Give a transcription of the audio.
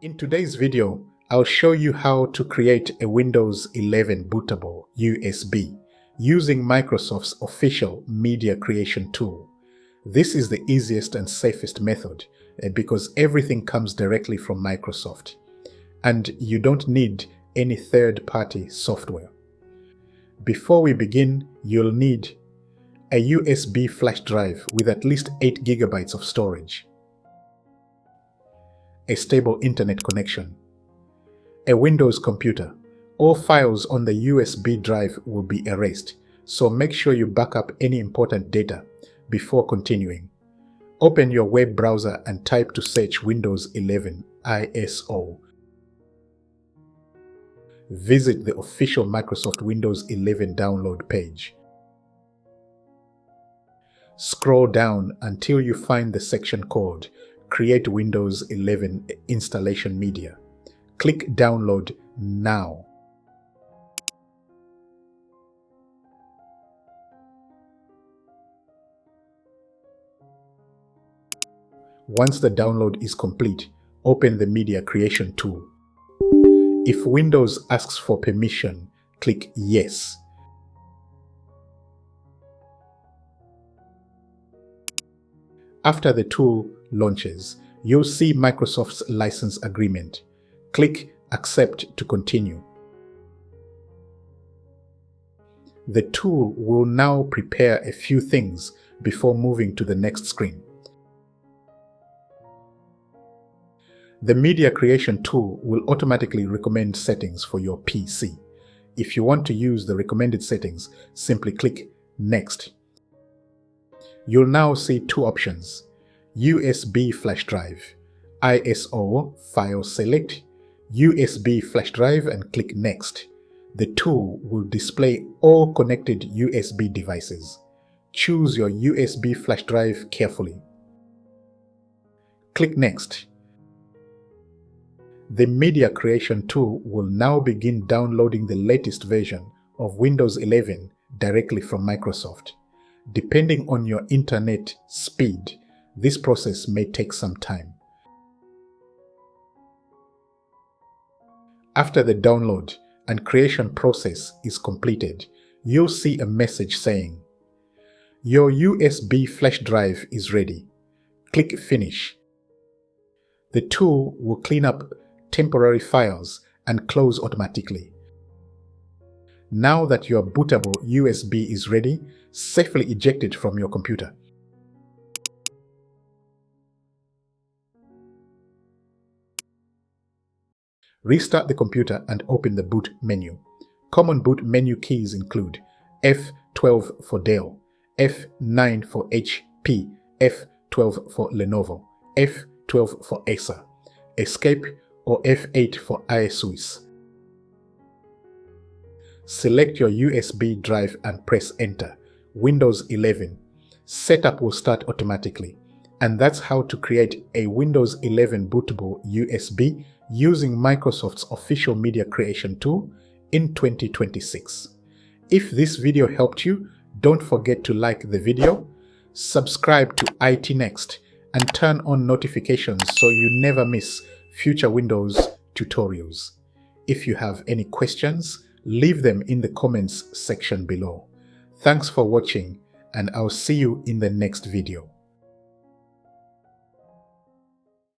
In today's video, I'll show you how to create a Windows 11 bootable USB using Microsoft's official media creation tool. This is the easiest and safest method because everything comes directly from Microsoft and you don't need any third-party software. Before we begin, you'll need a USB flash drive with at least 8 GB of storage, a stable internet connection, a Windows computer. All files on the USB drive will be erased, so make sure you back up any important data before continuing. Open your web browser and type to search Windows 11 ISO. Visit the official Microsoft Windows 11 download page. Scroll down until you find the section called Create Windows 11 Installation Media. Click Download Now. Once the download is complete, open the Media Creation tool. If Windows asks for permission, click Yes. After the tool launches, you'll see Microsoft's license agreement. Click Accept to continue. The tool will now prepare a few things before moving to the next screen. The Media Creation tool will automatically recommend settings for your PC. If you want to use the recommended settings, simply click Next. You'll now see two options: USB flash drive, ISO file select, USB flash drive, and click Next. The tool will display all connected USB devices. Choose your USB flash drive carefully. Click Next. The Media Creation tool will now begin downloading the latest version of Windows 11 directly from Microsoft. Depending on your internet speed, this process may take some time. After the download and creation process is completed, you'll see a message saying, "Your USB flash drive is ready." Click Finish. The tool will clean up temporary files and close automatically. Now that your bootable USB is ready, safely eject it from your computer. Restart the computer and open the boot menu. Common boot menu keys include F12 for Dell, F9 for HP, F12 for Lenovo, F12 for Acer, Escape or F8 for ASUS. Select your USB drive and press Enter. Windows 11. Setup will start automatically. And that's how to create a Windows 11 bootable USB using Microsoft's official media creation tool in 2026. If this video helped you, don't forget to like the video, subscribe to IT Next, and turn on notifications so you never miss future Windows tutorials. If you have any questions, leave them in the comments section below. Thanks for watching, and I'll see you in the next video.